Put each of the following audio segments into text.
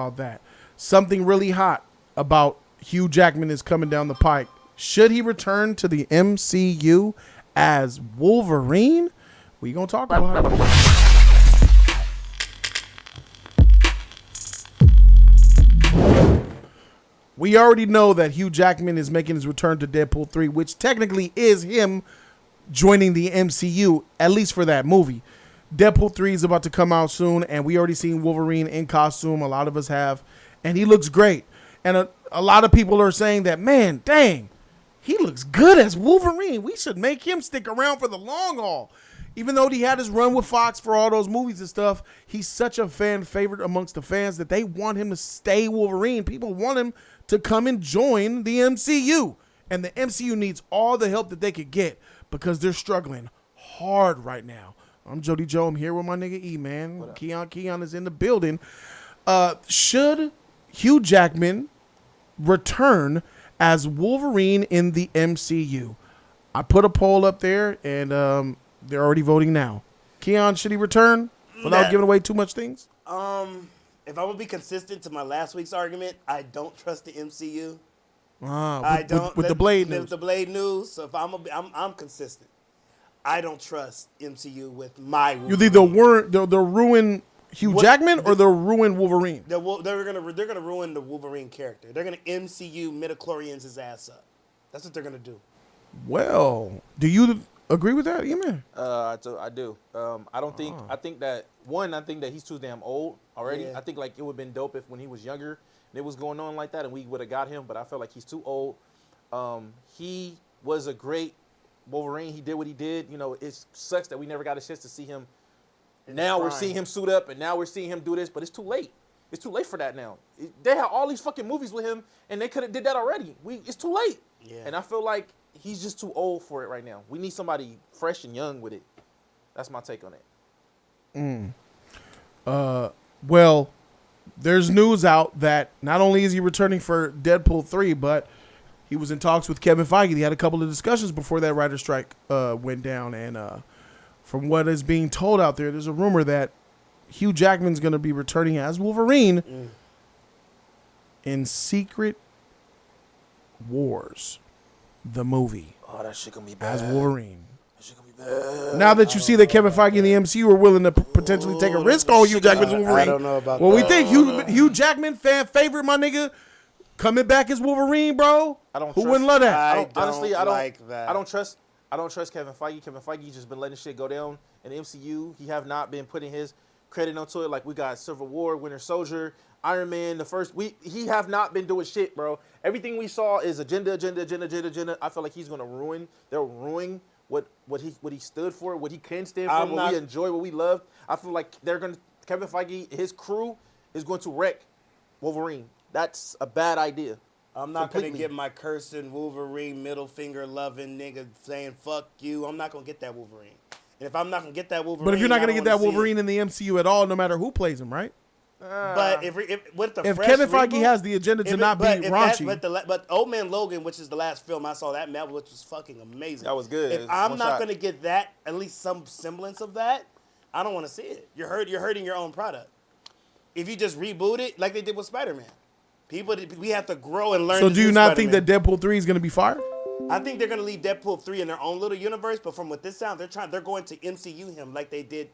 about that. Something really hot about Hugh Jackman is coming down the pike. Should he return to the MCU as Wolverine? We gonna talk about it. We already know that Hugh Jackman is making his return to Deadpool 3, which technically is him joining the MCU, at least for that movie. Deadpool 3 is about to come out soon, and we already seen Wolverine in costume. A lot of us have, and he looks great. And a lot of people are saying that, man, dang, he looks good as Wolverine. We should make him stick around for the long haul. Even though he had his run with Fox for all those movies and stuff, he's such a fan favorite amongst the fans that they want him to stay Wolverine. People want him to come and join the MCU. And the MCU needs all the help that they could get because they're struggling hard right now. I'm Jody Joe. I'm here with my nigga E, man. Keon is in the building. Should Hugh Jackman return as Wolverine in the MCU? I put a poll up there, and they're already voting now. Keon, should he return without giving away too much things? If I would be consistent to my last week's argument, I don't trust the MCU. I don't with the Blade news. The Blade news. So if I'm consistent. I don't trust MCU with my Wolverine. You either they'll ruin Hugh Jackman or they'll ruin Wolverine. They're gonna ruin the Wolverine character. They're gonna MCU midichlorians his ass up. That's what they're gonna do. Well, do you agree with that, E-Man? I do. I don't think. I think that he's too damn old already. Yeah. I think like it would have been dope if when he was younger and it was going on like that and we would have got him. But I feel like he's too old. He was a great Wolverine. He did what he did. You know, it sucks that we never got a chance to see him. Now we're seeing him suit up, and now we're seeing him do this, but it's too late. It's too late for that now. They have all these fucking movies with him, and they could have did that already. It's too late. Yeah. And I feel like he's just too old for it right now. We need somebody fresh and young with it. That's my take on it. Well, there's news out that not only is he returning for Deadpool 3, but he was in talks with Kevin Feige. He had a couple of discussions before that writer's strike went down. And from what is being told out there, there's a rumor that Hugh Jackman's going to be returning as Wolverine in Secret Wars, the movie. Oh, that shit gonna be bad. As Wolverine. That shit gonna be bad. Now that you see that Kevin Feige and the MCU are willing to potentially take a risk on Hugh Jackman's Wolverine. I don't know about we think Hugh Jackman, fan favorite, my nigga, coming back as Wolverine, bro. Who wouldn't love that? I don't like that. I don't trust Kevin Feige. Kevin Feige just been letting shit go down in the MCU. He have not been putting his credit onto it. Like we got Civil War, Winter Soldier, Iron Man, the first week. He have not been doing shit, bro. Everything we saw is agenda. I feel like he's gonna ruin. They'll ruin what he stood for, what he can stand for, what we enjoy, what we love. I feel like Kevin Feige, his crew is going to wreck Wolverine. That's a bad idea. I'm not going to get my cursing Wolverine middle finger loving nigga saying fuck you. I'm not going to get that Wolverine. And if I'm not going to get that Wolverine, but if you're not going to get that Wolverine in the MCU at all, no matter who plays him, right? But if Kevin Feige has the agenda to not be raunchy, but Old Man Logan, which is the last film I saw, that which was fucking amazing. That was good. If I'm not going to get that, at least some semblance of that, I don't want to see it. You're hurting your own product. If you just reboot it like they did with Spider-Man. We have to grow and learn. So do you not think that Deadpool 3 is going to be fired? I think they're going to leave Deadpool 3 in their own little universe, but from what this sounds, they're going to MCU him like they did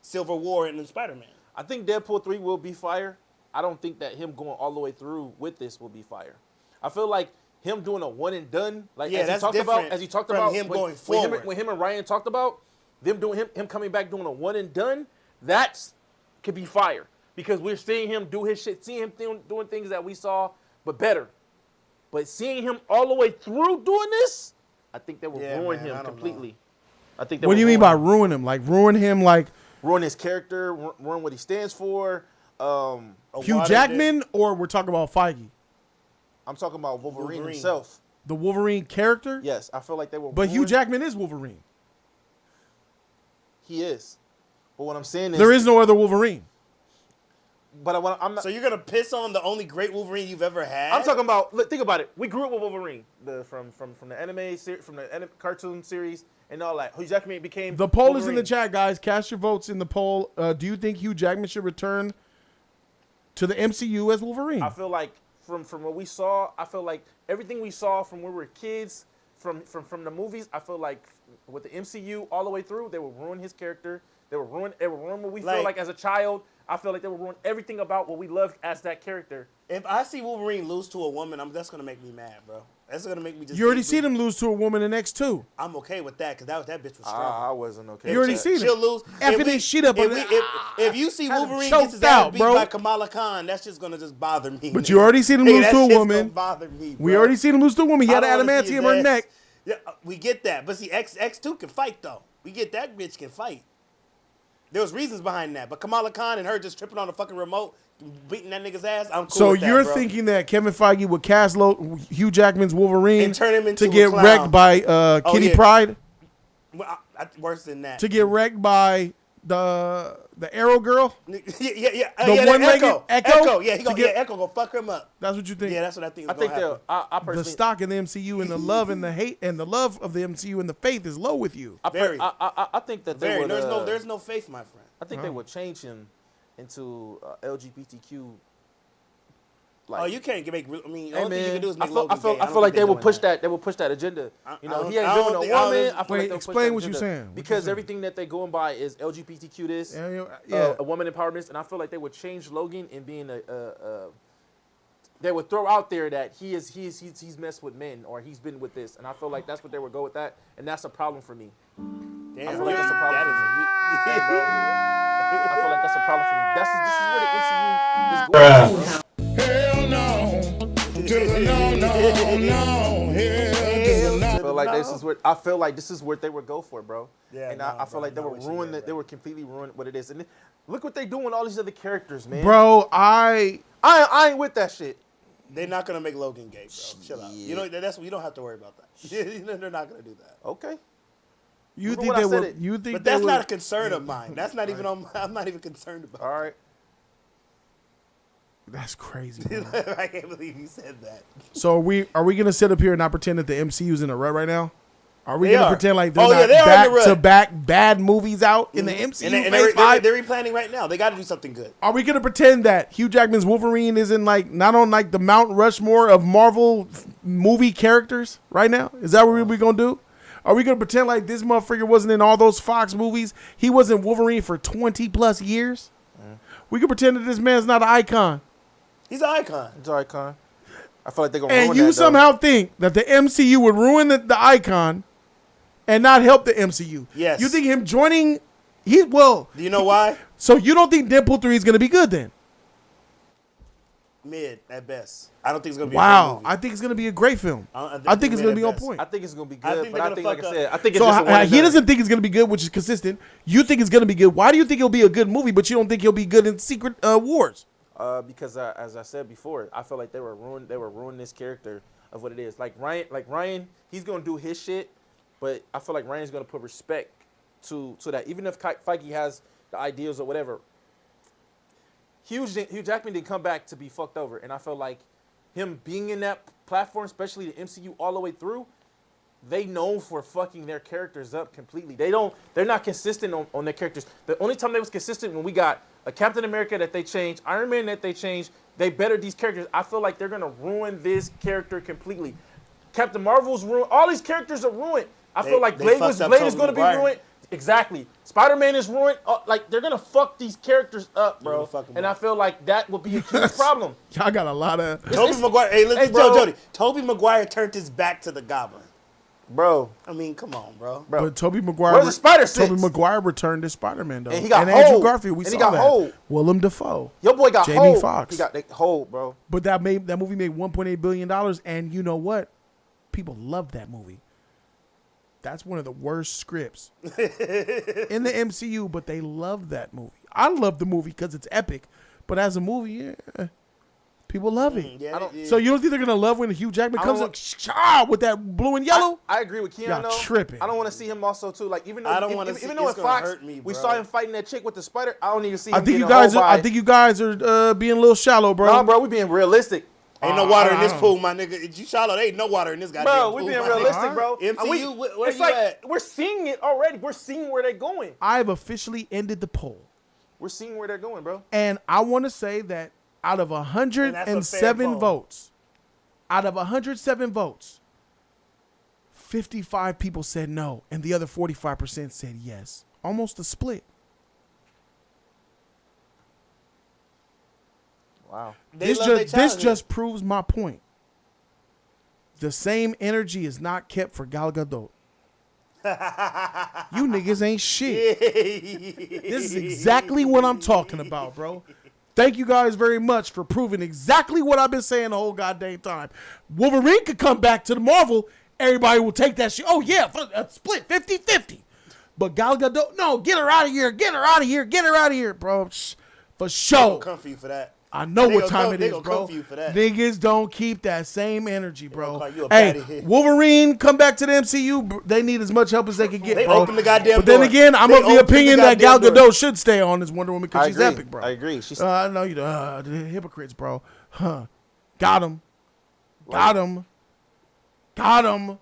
Civil War and then Spider-Man. I think Deadpool 3 will be fire. I don't think that him going all the way through with this will be fire. I feel like him doing a one and done, like as he talked about him going forward. When him and Ryan talked about them doing him coming back doing a one and done, that could be fire. Because we're seeing him do his shit, seeing him doing things that we saw, but better. But seeing him all the way through doing this, I think that will ruin him completely. I think. What do you mean by ruin him? Like ruin him, like ruin his character, ruin what he stands for. Hugh Jackman, or we're talking about Feige? I'm talking about Wolverine himself. The Wolverine character? Yes, I feel like they will. But Hugh Jackman is Wolverine. He is. But what I'm saying is there is no other Wolverine. But I'm not. So you're gonna piss on the only great Wolverine you've ever had? I'm talking about. Look, think about it. We grew up with Wolverine, from the anime from the cartoon series and all that. Hugh Jackman became. The poll Wolverine. is in the chat, guys. Cast your votes in the poll. Do you think Hugh Jackman should return to the MCU as Wolverine. I feel like from what we saw, I feel like everything we saw from when we were kids, from the movies, I feel like with the MCU all the way through, they will ruin his character. They will ruin what we feel like as a child. I feel like they will ruin everything about what we loved as that character. If I see Wolverine lose to a woman, that's gonna make me mad, bro. That's gonna make me just. You already seen him lose to a woman in X2. I'm okay with that because that bitch was strong. I wasn't okay. You already with that. seen She'll it. lose. Effing shit up. If you see Wolverine choked gets his ass out, beat bro. by Kamala Khan, that's just gonna just bother me. But man. you already seen him lose that to a shit's woman. gonna bother me, bro. We already seen him lose to a woman. He had I don't wanna see adamantium in her his neck. ass. Yeah, we get that. But see, X2 can fight though. We get that bitch can fight. There was reasons behind that, but Kamala Khan and her just tripping on the fucking remote, beating that nigga's ass. I'm cool So with that, you're bro. thinking that Kevin Feige would cast Hugh Jackman's Wolverine And turn him into to a get clown. wrecked by Kitty yeah. Pryde? Well, worse than that. To get wrecked by the Arrow girl? yeah. The one-legged Echo? Yeah, Echo gonna fuck him up. That's what you think? Yeah, that's what I think. I think happen. I The personally, stock in the MCU and the love and the hate and the love of the MCU and the faith is low with you. I think that they Very. would. There's no faith, my friend. I think they would change him into LGBTQ. Like, you can't make. I mean, the Hey only thing you man, can do is I make feel, Logan I feel, gay. I feel like they will doing push that. They will push that agenda. You know, he ain't I living don't a think- I don't woman. think- I feel Wait, like they'll explain push that what you're agenda. saying. What you Because saying? everything that they going by is LGBTQ this, Yeah. a woman empowerment, and I feel like they would change Logan in being they would throw out there that he's messed with men or he's been with this, and I feel like that's what they would go with that, and that's a problem for me. Damn, I feel like that's a problem. that I feel like that's a problem for me. This is where the MCU is going. Hell no. To the no. Hell I feel like this is where they would go for, bro. Yeah, and nah, I feel bro, like they no, would what you ruin did, it. They would completely ruin what it is. And look what they doing with all these other characters, man. Bro, I I ain't with that shit. They're not gonna make Logan gay, bro. Chill out. You know that's you don't have to worry about that. They're not gonna do that. Okay. you Remember think when I they said would it? you think But they that's would, not a concern of mine. That's not even on. I'm not even concerned about. All right. That's crazy. Bro. I can't believe you said that. So are we gonna sit up here and not pretend that the MCU's in a rut right now? Are we They gonna are. pretend like they're Oh, yeah, not they are in the back rut. to back bad movies out in the MCU? And phase five? they're replanning right now. They got to do something good. Are we gonna pretend that Hugh Jackman's Wolverine isn't like not on like the Mount Rushmore of Marvel movie characters right now? Is that what we gonna do? Are we gonna pretend like this motherfucker wasn't in all those Fox movies? He wasn't Wolverine for 20+ years. We can pretend that this man's not an icon, He's an icon. It's all right, Con. I feel like they're gonna ruin and you that, somehow think that the MCU would ruin the icon and not help the MCU. Yes. You think him joining? Do Do you know why? So you don't think Deadpool 3 is gonna be good then? Mid at best. I don't think it's gonna be. A Wow, great movie. I think it's gonna be a great film. I think it's mid gonna at be on best. point. I think it's gonna be I good, think but they're I gonna think, like fuck I up. said, I think it's So just a one and he done. doesn't think it's gonna be good, which is consistent. You think it's gonna be good. Why do you think it'll be a good movie, but you don't think he'll be good in Secret Wars? Because as I said before, I feel like they were ruining this character of what it is. Like Ryan, he's gonna do his shit, but I feel like Ryan's gonna put respect to that. Even if Feige has the ideas or whatever, Hugh Jackman didn't come back to be fucked over, and I feel like him being in that platform, especially the MCU all the way through, they know for fucking their characters up completely. They're not consistent on their characters. The only time they was consistent when we got a Captain America that they changed, Iron Man that they changed, they bettered these characters. I feel like they're gonna ruin this character completely. Captain Marvel's ruined. All these characters are ruined. I feel like they Blade fucked up is gonna Tobey be Maguire. ruined. Exactly. Spider-Man is ruined. Like they're gonna fuck these characters up, They're bro. gonna fuck 'em And up. I feel like that would be a huge problem. Y'all got a lot of Tobey Maguire. Hey, listen, Hey, bro. Jody. Tobey Maguire turned his back to the Goblin. Bro. I mean, come on, bro. But Tobey Maguire. Where's the spider Tobey sense? Maguire returned as Spider-Man though, And he got Andrew hold. Garfield. We And saw he got that. hold. Willem Dafoe. Your boy got Jamie hold. Foxx. He got that hold, bro. But that movie made $1.8 billion, and you know what? People loved that movie. That's one of the worst scripts in the MCU, but they love that movie. I love the movie because it's epic, but as a movie, yeah, people love it. Yeah, So you don't think they're gonna love when Hugh Jackman I comes don't up with that blue and yellow? I agree with Keanu. Y'all tripping. I don't want to see him also too. Like even though I don't wanna see- even though it's in gonna Fox hurt me, we bro. saw him fighting that chick with the spider, I don't need to see him. I think you getting guys hold are. by- I think you guys are being a little shallow, bro. Nah, bro, we being realistic. Ain't no water in this pool, my nigga. You shallow. There ain't no water in this goddamn Bro, pool. we being my nigga. realistic, bro. MCU, where it's you like at? we're seeing it already. We're seeing where they're going. I've officially ended the poll, We're seeing where they're going, bro. and I want to say that out of And that's a fair 107 vote. votes, out of 107 votes, 55 people said no, and the other 45% said yes. Almost a split. Wow. They love their This childhood. just proves my point. The same energy is not kept for Gal Gadot. You niggas ain't shit. This is exactly what I'm talking about, bro. Thank you guys very much for proving exactly what I've been saying the whole goddamn time. Wolverine could come back to the Marvel. Everybody will take that shit. Oh, yeah, split 50-50. But Gal Gadot, no, get her out of here. Get her out of here. Get her out of here, bro. For They sure. gonna come for you for that. I know They what gonna time come- it they is, gonna bro. come for you for that. Niggas don't keep that same energy, bro. call you a Hey, baddie. Wolverine, come back to the MCU. They need as much help as they can get, They bro. open the goddamn But then door. again, I'm They of the open the opinion that Gal goddamn door. Gadot should stay on as Wonder Woman because I she's agree. epic, bro. I agree. She's I know you the hypocrites, bro. Huh. Got him. Got him. Got him.